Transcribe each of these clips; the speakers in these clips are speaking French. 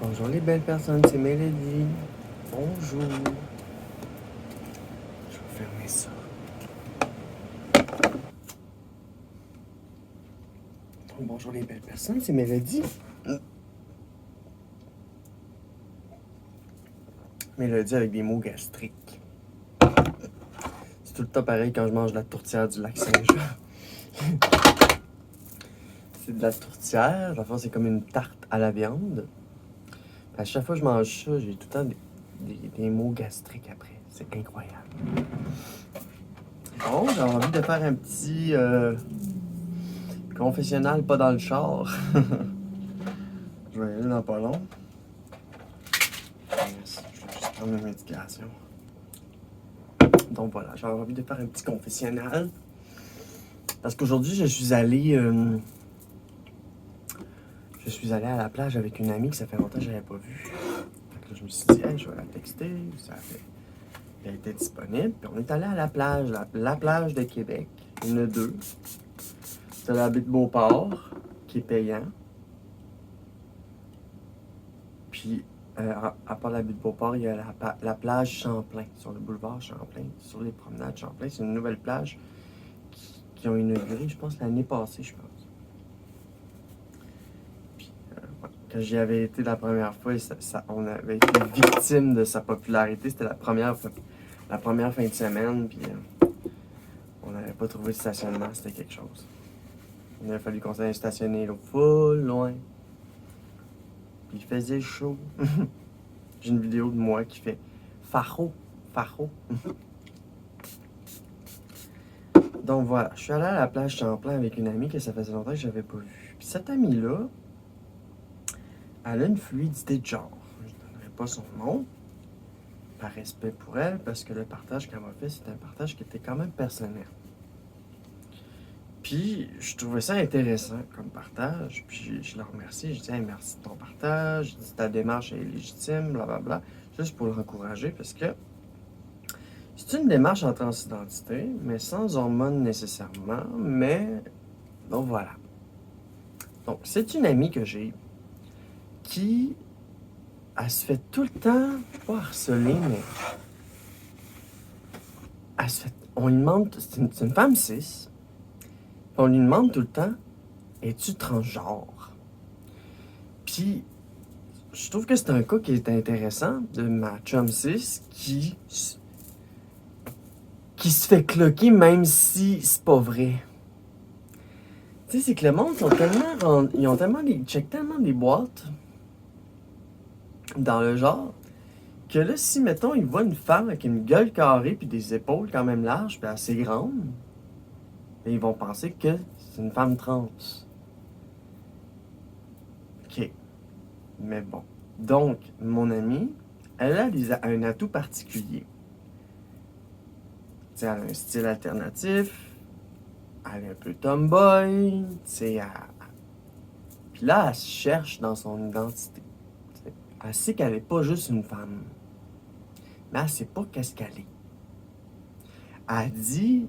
Bonjour les belles personnes, c'est Mélodie. Bonjour. Je vais fermer ça. Bonjour les belles personnes, c'est Mélodie. Mélodie avec des mots gastriques. C'est tout le temps pareil quand je mange de la tourtière du lac Saint-Jean. C'est de la tourtière, dans le fond c'est comme une tarte à la viande. À chaque fois que je mange ça, j'ai tout le temps des mots gastriques après. C'est incroyable. Bon, j'ai envie de faire un petit confessionnal pas dans le char. Je vais y aller dans pas long. Yes, je vais juste prendre une médication. Donc voilà, j'ai envie de faire un petit confessionnal. Parce qu'aujourd'hui, je suis allé à la plage avec une amie que ça fait longtemps que je n'avais pas vue. Fait que là, je me suis dit, hey, je vais la texter. Elle était disponible. Puis on est allé à la plage, la plage de Québec. Il y en a deux. C'est la baie de Beauport, qui est payant. Puis, à part la baie de Beauport, il y a la plage Champlain, sur le boulevard Champlain, sur les promenades Champlain. C'est une nouvelle plage qui ont inaugurée, je pense, l'année passée, je pense. Puis, ouais, quand j'y avais été la première fois, on avait été victime de sa popularité. C'était la première fin de semaine, puis on n'avait pas trouvé de stationnement, c'était quelque chose. Il a fallu qu'on s'aille stationner full loin. Puis il faisait chaud. J'ai une vidéo de moi qui fait Faro. Donc voilà, je suis allé à la plage Champlain avec une amie que ça faisait longtemps que je n'avais pas vue. Puis cette amie-là, elle a une fluidité de genre. Je ne donnerai pas son nom, par respect pour elle, parce que le partage qu'elle m'a fait, c'était un partage qui était quand même personnel. Puis, je trouvais ça intéressant comme partage. Puis, je la remercie. Je dis, hey, merci de ton partage. Je dis, ta démarche est légitime, blablabla. Juste pour l'encourager, parce que c'est une démarche en transidentité, mais sans hormones nécessairement. Mais, donc voilà. Donc, c'est une amie que j'ai qui, elle se fait tout le temps, pas harceler, mais elle se fait, on lui demande, c'est une femme cis. On lui demande tout le temps, es-tu transgenre? Puis, je trouve que c'est un cas qui est intéressant de ma chum cis qui se fait cloquer même si c'est pas vrai. Tu sais, c'est que le monde ils checkent tellement des boîtes dans le genre que là, si, mettons, ils voient une femme avec une gueule carrée puis des épaules quand même larges puis assez grandes, ils vont penser que c'est une femme trans. OK. Mais bon. Donc, mon amie, elle a un atout particulier. T'sais, elle a un style alternatif, elle est un peu tomboy, puis là, elle se cherche dans son identité. T'sais. Elle sait qu'elle n'est pas juste une femme, mais elle sait pas qu'est-ce qu'elle est. Elle dit,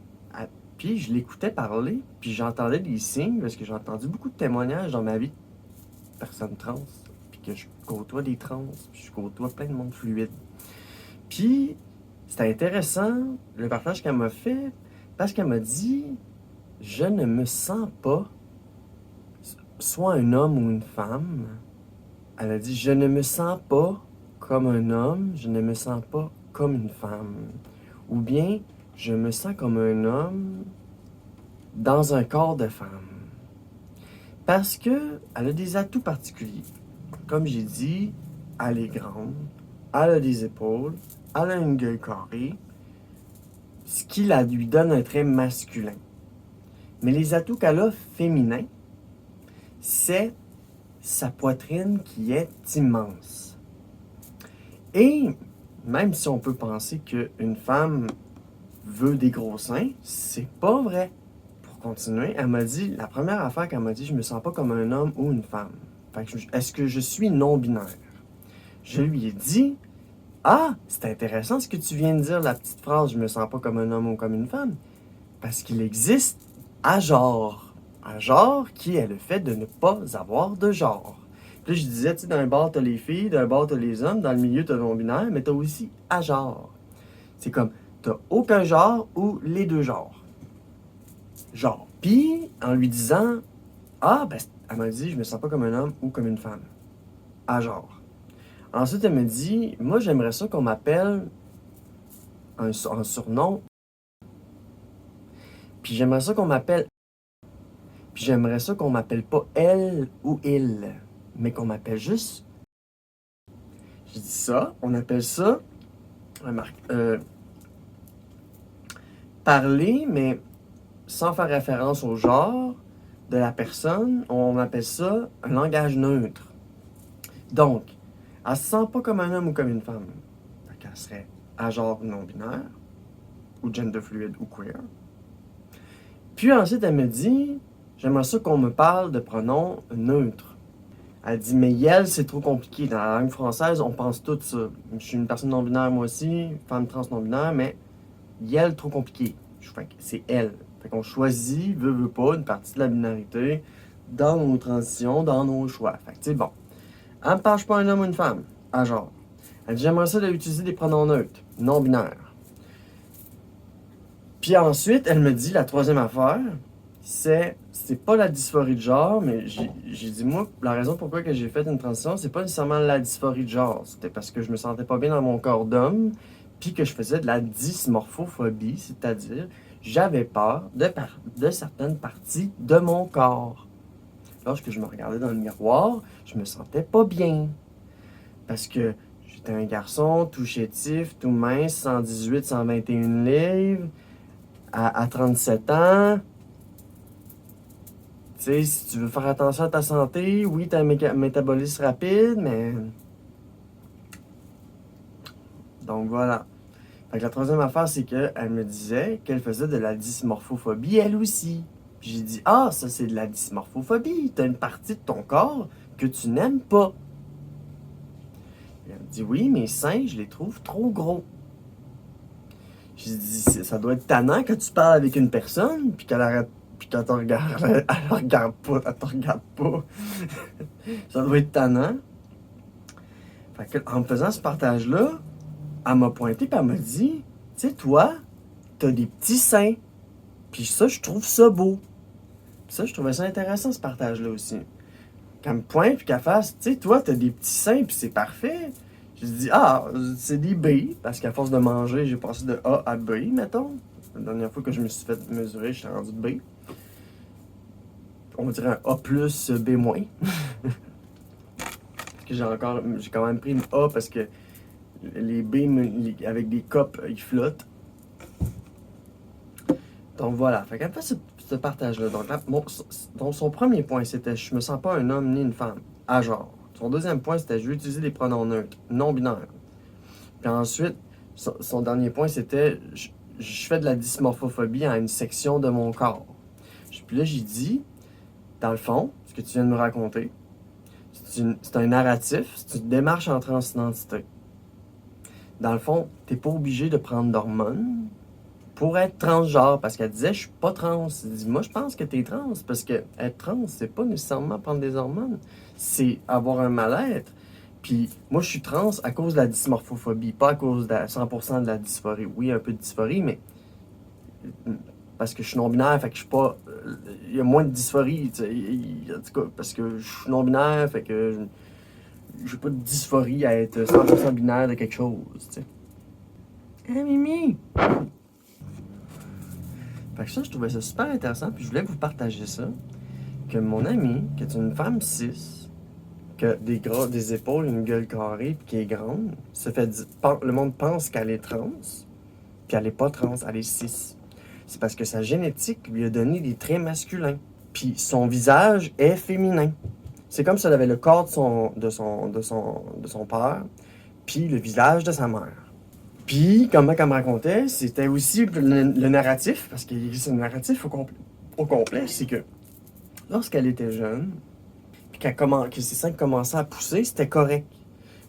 puis je l'écoutais parler, puis j'entendais des signes, parce que j'ai entendu beaucoup de témoignages dans ma vie de personnes trans, puis que je côtoie des trans, puis je côtoie plein de monde fluide. Puis, c'était intéressant, le partage qu'elle m'a fait, parce qu'elle m'a dit, je ne me sens pas soit un homme ou une femme. Elle a dit, je ne me sens pas comme un homme, je ne me sens pas comme une femme. Ou bien, je me sens comme un homme dans un corps de femme. Parce que elle a des atouts particuliers. Comme j'ai dit, elle est grande, elle a des épaules, elle a une gueule carrée, ce qui lui donne un trait masculin. Mais les atouts qu'elle a féminins, c'est sa poitrine qui est immense. Et même si on peut penser qu'une femme veut des gros seins, c'est pas vrai. Pour continuer, elle m'a dit, la première affaire qu'elle m'a dit, je me sens pas comme un homme ou une femme. Fait que est-ce que je suis non-binaire? Je lui ai dit, ah, c'est intéressant ce que tu viens de dire, la petite phrase, je me sens pas comme un homme ou comme une femme. Parce qu'il existe à genre. À genre qui est le fait de ne pas avoir de genre. Puis là, je disais, tu sais, d'un bord, t'as les filles, d'un bord, t'as les hommes, dans le milieu, t'as non-binaire, mais t'as aussi agenre. C'est comme, t'as aucun genre ou les deux genres. Genre. Puis, en lui disant, ah, ben, elle m'a dit, je me sens pas comme un homme ou comme une femme. Agenre. Ensuite, elle me dit, moi, j'aimerais ça qu'on m'appelle un surnom. Puis j'aimerais ça qu'on m'appelle. Puis j'aimerais ça qu'on m'appelle pas elle ou il, mais qu'on m'appelle juste. Je dis ça, on appelle ça. Remarque, parler, mais sans faire référence au genre de la personne, on appelle ça un langage neutre. Donc, elle se sent pas comme un homme ou comme une femme. Fait qu'elle serait à genre non-binaire, ou gender fluide ou queer. Puis ensuite, elle me dit, j'aimerais ça qu'on me parle de pronoms neutres. Elle dit, mais yel, c'est trop compliqué. Dans la langue française, on pense tout ça. Je suis une personne non-binaire, moi aussi, femme trans non-binaire, mais yel, trop compliqué. Fait que c'est elle. Fait qu'on choisit, veut pas, une partie de la binarité dans nos transitions, dans nos choix. Fait que, tu sais, bon. Elle me parle pas un homme ou une femme, à genre. Elle dit, j'aimerais ça d'utiliser des pronoms neutres, non-binaires. Puis ensuite, elle me dit, la troisième affaire, c'est pas la dysphorie de genre, mais j'ai dit, moi, la raison pourquoi que j'ai fait une transition, c'est pas nécessairement la dysphorie de genre. C'était parce que je me sentais pas bien dans mon corps d'homme, puis que je faisais de la dysmorphophobie, c'est-à-dire, j'avais peur de certaines parties de mon corps. Lorsque je me regardais dans le miroir, je me sentais pas bien. Parce que j'étais un garçon tout chétif, tout mince, 118, 121 livres, à 37 ans. Tu sais, si tu veux faire attention à ta santé, oui, t'as un métabolisme rapide, mais... Donc voilà. Fait que la troisième affaire, c'est qu'elle me disait qu'elle faisait de la dysmorphophobie, elle aussi. Puis j'ai dit, ah, ça c'est de la dysmorphophobie. T'as une partie de ton corps que tu n'aimes pas. Et elle me dit, oui, mes seins, je les trouve trop gros. J'ai dit, ça doit être tannant que tu parles avec une personne, puis qu'elle arrête, puis qu'elle te regarde, elle regarde pas, elle te regarde pas. Ça doit être tannant. Fait que, en me faisant ce partage-là, elle m'a pointé, puis elle m'a dit, tu sais, toi, t'as des petits seins. Puis ça, je trouve ça beau. Puis ça, je trouvais ça intéressant, ce partage-là aussi. Qu'elle me pointe, puis qu'elle fasse, tu sais, toi, t'as des petits seins, puis c'est parfait. J'ai dit, ah, c'est des B, parce qu'à force de manger, j'ai passé de A à B, mettons. La dernière fois que je me suis fait mesurer, j'étais rendu de B. On dirait un A plus B moins. Parce que j'ai quand même pris une A parce que les B avec des copes, ils flottent. Donc voilà, fait qu'elle fait ce partage-là. Donc, là, donc son premier point, c'était je me sens pas un homme ni une femme, à genre. Son deuxième point, c'était je vais utiliser des pronoms neutres, non binaires. Puis ensuite, son dernier point, c'était je fais de la dysmorphophobie à une section de mon corps. Puis là, j'ai dit, dans le fond, ce que tu viens de me raconter, c'est un narratif, c'est une démarche en transidentité. Dans le fond, t'es pas obligé de prendre d'hormones pour être transgenre, parce qu'elle disait, je suis pas trans. Elle dit, moi, je pense que t'es trans, parce que être trans, c'est pas nécessairement prendre des hormones, c'est avoir un mal-être. Puis moi, je suis trans à cause de la dysmorphophobie, pas à cause de 100% de la dysphorie. Oui, un peu de dysphorie, mais parce que je suis non-binaire, fait que je suis pas... Il y a moins de dysphorie, tu sais, en tout cas, parce que je suis non-binaire, fait que j'ai pas de dysphorie à être 100% binaire de quelque chose, tu sais. Hein, Mimi? Fait que ça, je trouvais ça super intéressant, puis je voulais vous partager ça. Que mon amie, qui est une femme cis, qui a des épaules, une gueule carrée, puis qui est grande, le monde pense qu'elle est trans, puis elle est pas trans, elle est cis. C'est parce que sa génétique lui a donné des traits masculins. Puis son visage est féminin. C'est comme si elle avait le corps de son père, puis le visage de sa mère. Puis, comme elle me racontait, c'était aussi le narratif, parce qu'il existe un narratif au complet, c'est que lorsqu'elle était jeune, puis que ses seins commençaient à pousser, c'était correct.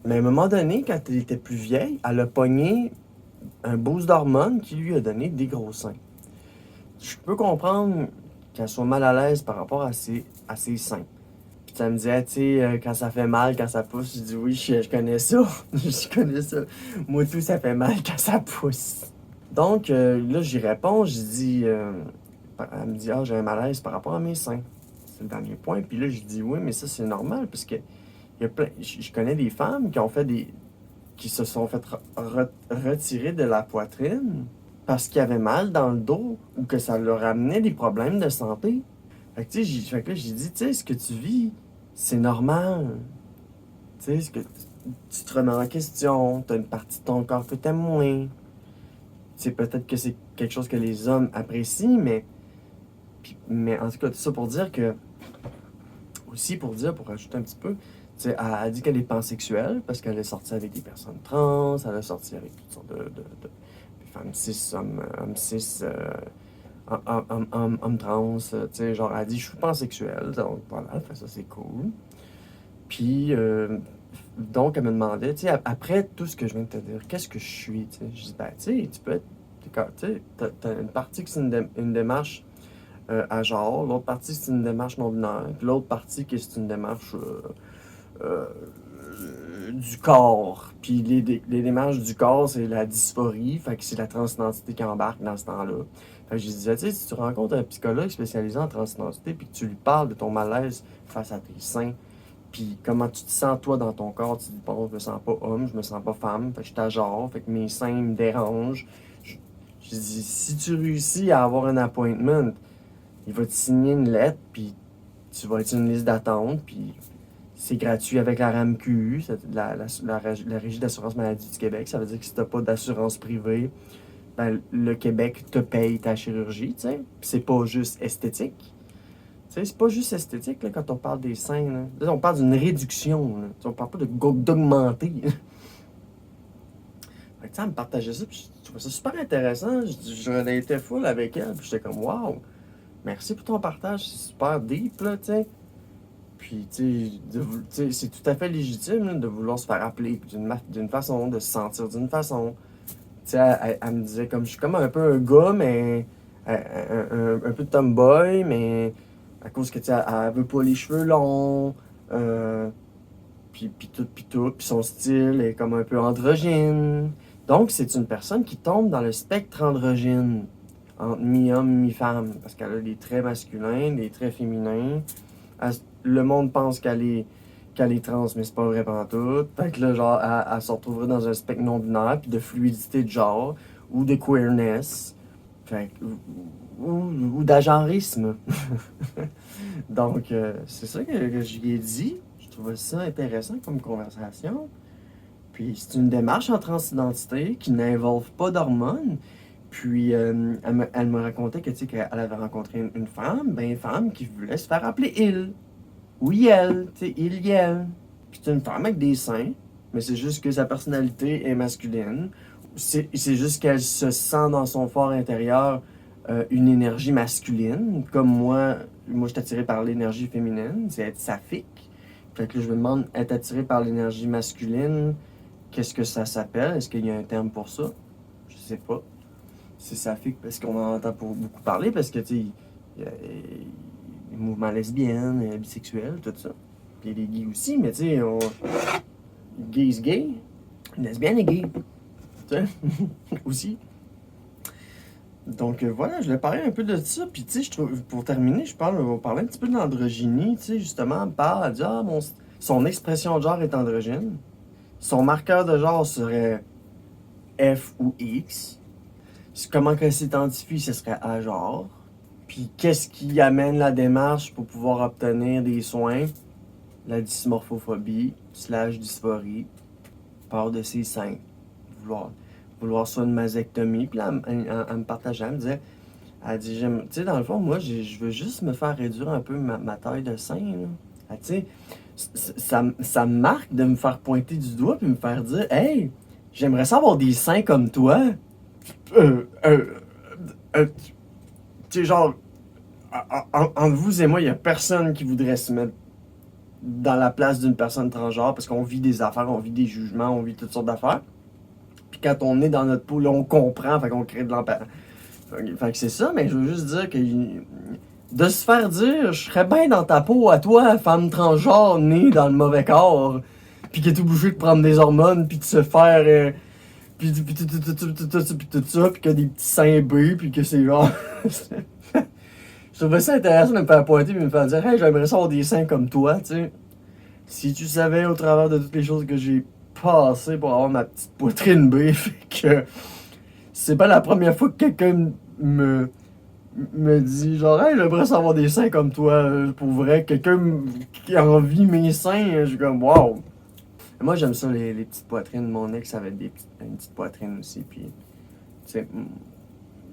Mais à un moment donné, quand elle était plus vieille, elle a pogné un boost d'hormones qui lui a donné des gros seins. Je peux comprendre qu'elle soit mal à l'aise par rapport à ses seins. ça me disait, tu sais, quand ça fait mal, quand ça pousse. Je dis oui, je connais ça. Je connais ça. Moi, tout, ça fait mal quand ça pousse. Donc, là, j'y réponds. Je dis, elle me dit, ah, j'ai un malaise par rapport à mes seins. C'est le dernier point. Puis là, je dis, oui, mais ça, c'est normal, parce que il y a plein, je connais des femmes qui ont fait qui se sont fait retirer de la poitrine parce qu'ils avaient mal dans le dos ou que ça leur amenait des problèmes de santé. Fait que, tu sais, fait que là, j'ai dit, tu sais, ce que tu vis, c'est normal. Tu sais, tu te remets en question, tu as une partie de ton corps que tu aimes moins. Tu sais, peut-être que c'est quelque chose que les hommes apprécient, mais en tout cas, tout ça pour dire que, aussi pour rajouter un petit peu, tu sais, elle dit qu'elle est pansexuelle parce qu'elle est sortie avec des personnes trans, elle est sortie avec toutes sortes de femmes cis, hommes cis, homme trans, tu sais, genre, elle dit, je suis pansexuelle, donc voilà, fait ça, c'est cool. Puis, donc, elle me demandait, tu sais, après tout ce que je viens de te dire, qu'est-ce que je suis, tu sais? Je dis, ben, tu sais, tu peux être, tu sais, t'as une partie qui c'est une démarche à genre, l'autre partie c'est une démarche non-binaire, puis l'autre partie qui c'est une démarche euh, du corps. Puis les démarches du corps, c'est la dysphorie, fait que c'est la transidentité qui embarque dans ce temps-là. Fait que je disais, tu sais, si tu rencontres un psychologue spécialisé en transidentité, puis que tu lui parles de ton malaise face à tes seins, puis comment tu te sens toi dans ton corps, tu dis, bon, je me sens pas homme, je me sens pas femme, fait que je suis à genre, fait que mes seins me dérangent. Je, je dis, si tu réussis à avoir un appointment, il va te signer une lettre, puis tu vas être sur une liste d'attente, puis c'est gratuit avec la RAMQ, la Régie d'assurance maladie du Québec. Ça veut dire que si tu n'as pas d'assurance privée, ben, le Québec te paye ta chirurgie, tu sais. Puis c'est pas juste esthétique. Tu sais, c'est pas juste esthétique là, quand on parle des seins. Là. Là, on parle d'une réduction. Là. Tu sais, on parle pas d'augmenter. Fait que, tu sais, elle me partageait ça, puis je trouvais ça super intéressant. Je relatais full avec elle, puis j'étais comme, waouh, merci pour ton partage, c'est super deep, là, tu sais. Puis, tu sais, c'est tout à fait légitime là, de vouloir se faire appeler d'une façon, de se sentir d'une façon. Tu sais, elle me disait comme je suis comme un peu un gars, mais un peu tomboy, mais à cause que, tu sais, elle veut pas les cheveux longs, puis son style est comme un peu androgyne. Donc, c'est une personne qui tombe dans le spectre androgyne, entre mi-homme, mi-femme, parce qu'elle a des traits masculins, des traits féminins. Le monde pense qu'elle est trans, mais c'est pas vrai pantoute. Fait que là, genre, elle se retrouverait dans un spectre non-binaire, puis de fluidité de genre, ou de queerness, fait que, ou d'agenrisme. Donc, c'est ça que je lui ai dit. Je trouvais ça intéressant comme conversation. Puis, c'est une démarche en transidentité qui n'involve pas d'hormones. Puis, elle me racontait que, tu sais, qu'elle avait rencontré une femme, ben, une femme qui voulait se faire appeler il. Oui, elle, tu sais, il, elle. Puis c'est une femme avec des seins, mais c'est juste que sa personnalité est masculine. C'est juste qu'elle se sent dans son fort intérieur une énergie masculine. Comme moi je suis attiré par l'énergie féminine, c'est être saphique. Fait que là, je me demande, être attiré par l'énergie masculine, qu'est-ce que ça s'appelle? Est-ce qu'il y a un terme pour ça? Je sais pas. C'est saphique parce qu'on en entend beaucoup parler, parce que, tu sais, il y a les mouvements lesbiennes, bisexuels, tout ça. Puis les gays aussi, mais tu sais, gay is gay, lesbienne est gay. Tu sais, aussi. Donc voilà, je vais parler un peu de ça. Puis tu sais, je trouve, pour terminer, on va parler un petit peu de l'androgynie. Tu sais, justement, elle dit, ah, son expression de genre est androgyne. Son marqueur de genre serait F ou X. Comment qu'elle s'identifie, ce serait à genre. Puis qu'est-ce qui amène la démarche pour pouvoir obtenir des soins? La dysmorphophobie / dysphorie, peur de ses seins, vouloir soit une mastectomie. Puis là, elle me partageait, elle me disait, elle dit, tu sais, dans le fond, moi, je veux juste me faire réduire un peu ma taille de sein. Là. Tu sais, ça me marque de me faire pointer du doigt puis me faire dire, hey, j'aimerais ça avoir des seins comme toi. Euh, euh, tu sais, genre, entre vous et moi, il n'y a personne qui voudrait se mettre dans la place d'une personne transgenre parce qu'on vit des affaires, on vit des jugements, on vit toutes sortes d'affaires. Puis quand on est dans notre peau, là, on comprend, fait qu'on crée de l'empathie. Fait que c'est ça, mais je veux juste dire que de se faire dire, je serais bien dans ta peau à toi, femme transgenre née dans le mauvais corps, puis qui est obligée de prendre des hormones, puis de se faire, puis tout ça, puis qui a des petits seins B, puis que c'est genre... Je trouvais ça intéressant de me faire pointer, puis de me faire dire, hey, j'aimerais ça avoir des seins comme toi, tu sais. Si tu savais au travers de toutes les choses que j'ai passées pour avoir ma petite poitrine B, fait que c'est pas la première fois que quelqu'un me dit genre hey j'aimerais savoir des seins comme toi pour vrai qui a envie mes seins je suis comme wow. Moi j'aime ça les petites poitrines, mon ex avait une petite poitrine aussi puis tu sais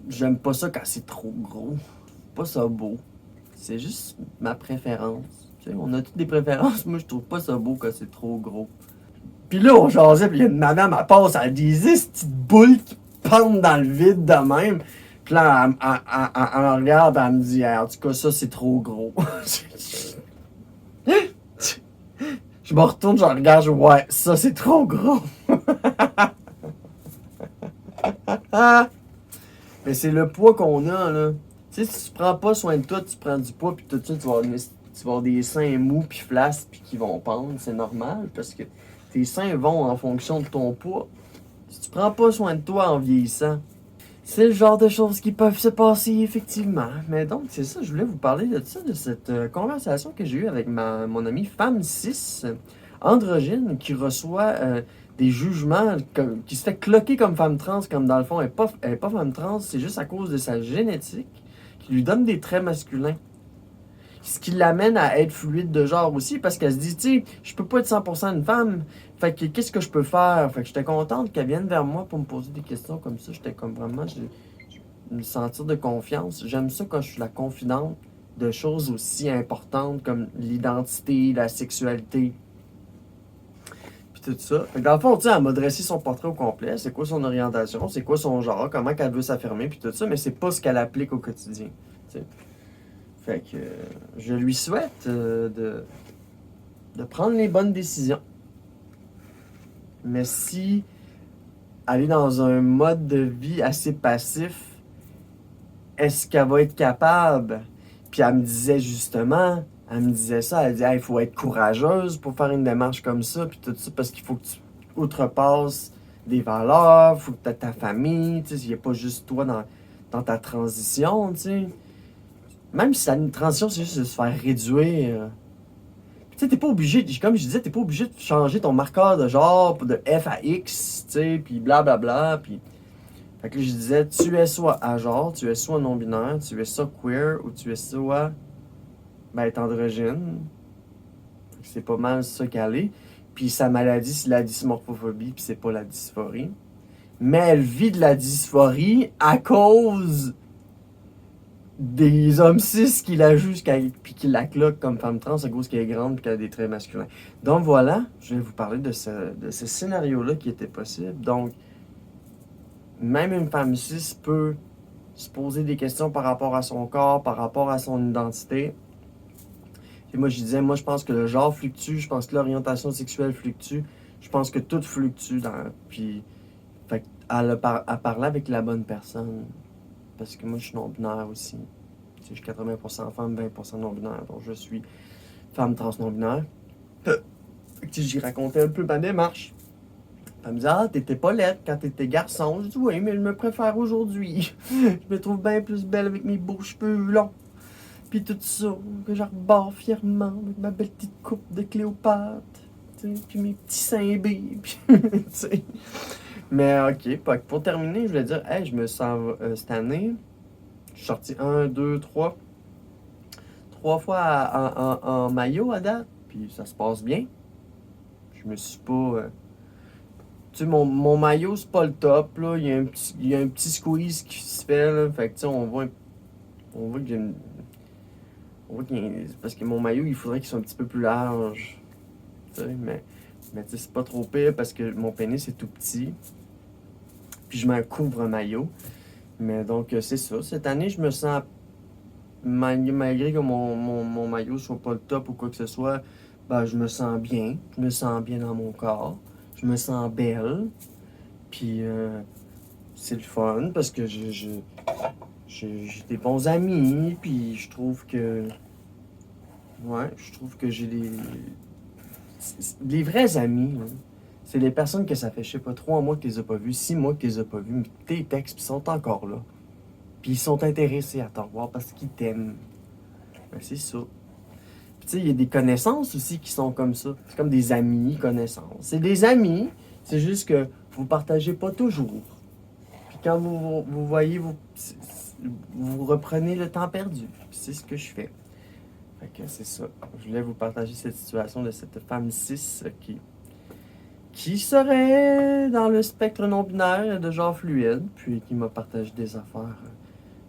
j'aime pas ça quand c'est trop gros, pas ça beau, c'est juste ma préférence, tu sais on a toutes des préférences. Moi je trouve pas ça beau quand c'est trop gros. Puis là on jasait puis il y a une madame elle passe, elle dit ces petites boules qui pendent dans le vide de même. Puis là, elle me regarde, elle me dit, hey, en tout cas, ça, c'est trop gros. Je me retourne, je regarde, ouais, ça, c'est trop gros. Mais c'est le poids qu'on a, là. Tu sais, si tu prends pas soin de toi, tu prends du poids, puis tout de suite, tu vas avoir des seins mous, puis flasques, puis qui vont pendre. C'est normal, parce que tes seins vont en fonction de ton poids. Si tu prends pas soin de toi en vieillissant, c'est le genre de choses qui peuvent se passer, effectivement. Mais donc, c'est ça, je voulais vous parler de ça, de cette conversation que j'ai eue avec mon amie femme 6 androgyne, qui reçoit des jugements, qui se fait cloquer comme femme trans, comme dans le fond, elle est pas femme trans, c'est juste à cause de sa génétique, qui lui donne des traits masculins. Ce qui l'amène à être fluide de genre aussi, parce qu'elle se dit, tu sais, je peux pas être 100% une femme. Fait que qu'est-ce que je peux faire? Fait que j'étais contente qu'elle vienne vers moi pour me poser des questions comme ça. J'étais comme vraiment, me sentir de confiance. J'aime ça quand je suis la confidente de choses aussi importantes comme l'identité, la sexualité, puis tout ça. Fait que dans le fond, tu sais, elle m'a dressé son portrait au complet. C'est quoi son orientation? C'est quoi son genre? Comment qu'elle veut s'affirmer? Puis tout ça, mais c'est pas ce qu'elle applique au quotidien. T'sais. Fait que je lui souhaite de prendre les bonnes décisions. Mais si elle est dans un mode de vie assez passif, est-ce qu'elle va être capable? Puis elle me disait justement, elle me disait ça, elle dit il faut être courageuse pour faire une démarche comme ça, puis tout ça, parce qu'il faut que tu outrepasses des valeurs, il faut que tu aies ta famille, tu sais, il n'y a pas juste toi dans ta transition, tu sais. Même si une transition, c'est juste de se faire réduire. Tu sais, t'es pas obligé, comme je disais, t'es pas obligé de changer ton marqueur de genre de F à X, tu sais, puis blablabla, puis... Fait que là, je disais, tu es soit à genre, tu es soit non-binaire, tu es soit queer, ou tu es soit, ben, androgyne. C'est pas mal ça qu'elle est. Puis sa maladie, c'est la dysmorphophobie, puis c'est pas la dysphorie. Mais elle vit de la dysphorie à cause des hommes cis qui la jugent puis qui la cloquent comme femme trans à cause qu'elle est grande et qu'elle a des traits masculins. Donc voilà, je vais vous parler de ce scénario-là qui était possible. Donc, même une femme cis peut se poser des questions par rapport à son corps, par rapport à son identité. Et moi, je disais, moi, je pense que le genre fluctue, je pense que l'orientation sexuelle fluctue, je pense que tout fluctue. Puis, fait elle parlé avec la bonne personne. Parce que moi, je suis non-binaire aussi. Je suis 80% femme, 20% non-binaire. Donc, je suis femme trans non-binaire. J'y racontais un peu ma démarche. Elle me disait, ah, t'étais pas laide quand t'étais garçon. Je dis, oui, mais je me préfère aujourd'hui. Je me trouve bien plus belle avec mes beaux cheveux longs. Puis tout ça, que je rebars fièrement avec ma belle petite coupe de Cléopâtre. Puis mes petits seins B. Mais ok, pour terminer, je voulais dire, hey, je me sens cette année, je suis sorti 1, 2, 3 fois en maillot à date, puis ça se passe bien. Je me suis pas. Tu sais, mon maillot, c'est pas le top, là. Il y a un petit squeeze qui se fait, là. Fait que, tu sais, on voit que j'ai une. On voit parce que mon maillot, il faudrait qu'il soit un petit peu plus large. Tu sais, mais tu sais, c'est pas trop pire parce que mon pénis est tout petit. Puis je m'en couvre un maillot. Mais donc, c'est ça. Cette année, je me sens, malgré que mon maillot soit pas le top ou quoi que ce soit, ben, je me sens bien. Je me sens bien dans mon corps. Je me sens belle. Puis, c'est le fun parce que j'ai des bons amis, puis je trouve que... Ouais, je trouve que j'ai des vrais amis, là. C'est les personnes que ça fait, je sais pas, 3 mois que tu les as pas vus, 6 mois que tu les as pas vus, mais tes textes, puis ils sont encore là. Puis ils sont intéressés à te revoir parce qu'ils t'aiment. Ben, c'est ça. Puis tu sais, il y a des connaissances aussi qui sont comme ça. C'est comme des amis, connaissances. C'est des amis, c'est juste que vous partagez pas toujours. Puis quand vous voyez, vous reprenez le temps perdu. Puis c'est ce que je fais. Fait que c'est ça. Je voulais vous partager cette situation de cette femme 6 qui serait dans le spectre non-binaire de genre fluide, puis qui m'a partagé des affaires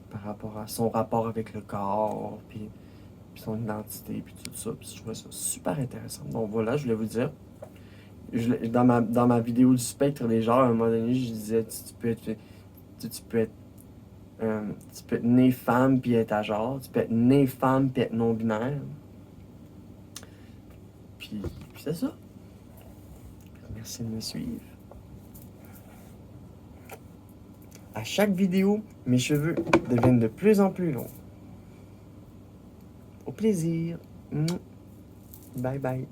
par rapport à son rapport avec le corps, puis son identité, puis tout ça. Puis je trouvais ça super intéressant. Donc voilà, je voulais vous dire. Dans ma vidéo du spectre des genres, à un moment donné, je disais, tu peux être, tu peux être né femme puis être à genre, tu peux être né femme puis être non-binaire. Puis c'est ça. Merci de me suivre. À chaque vidéo, mes cheveux deviennent de plus en plus longs. Au plaisir. Bye bye.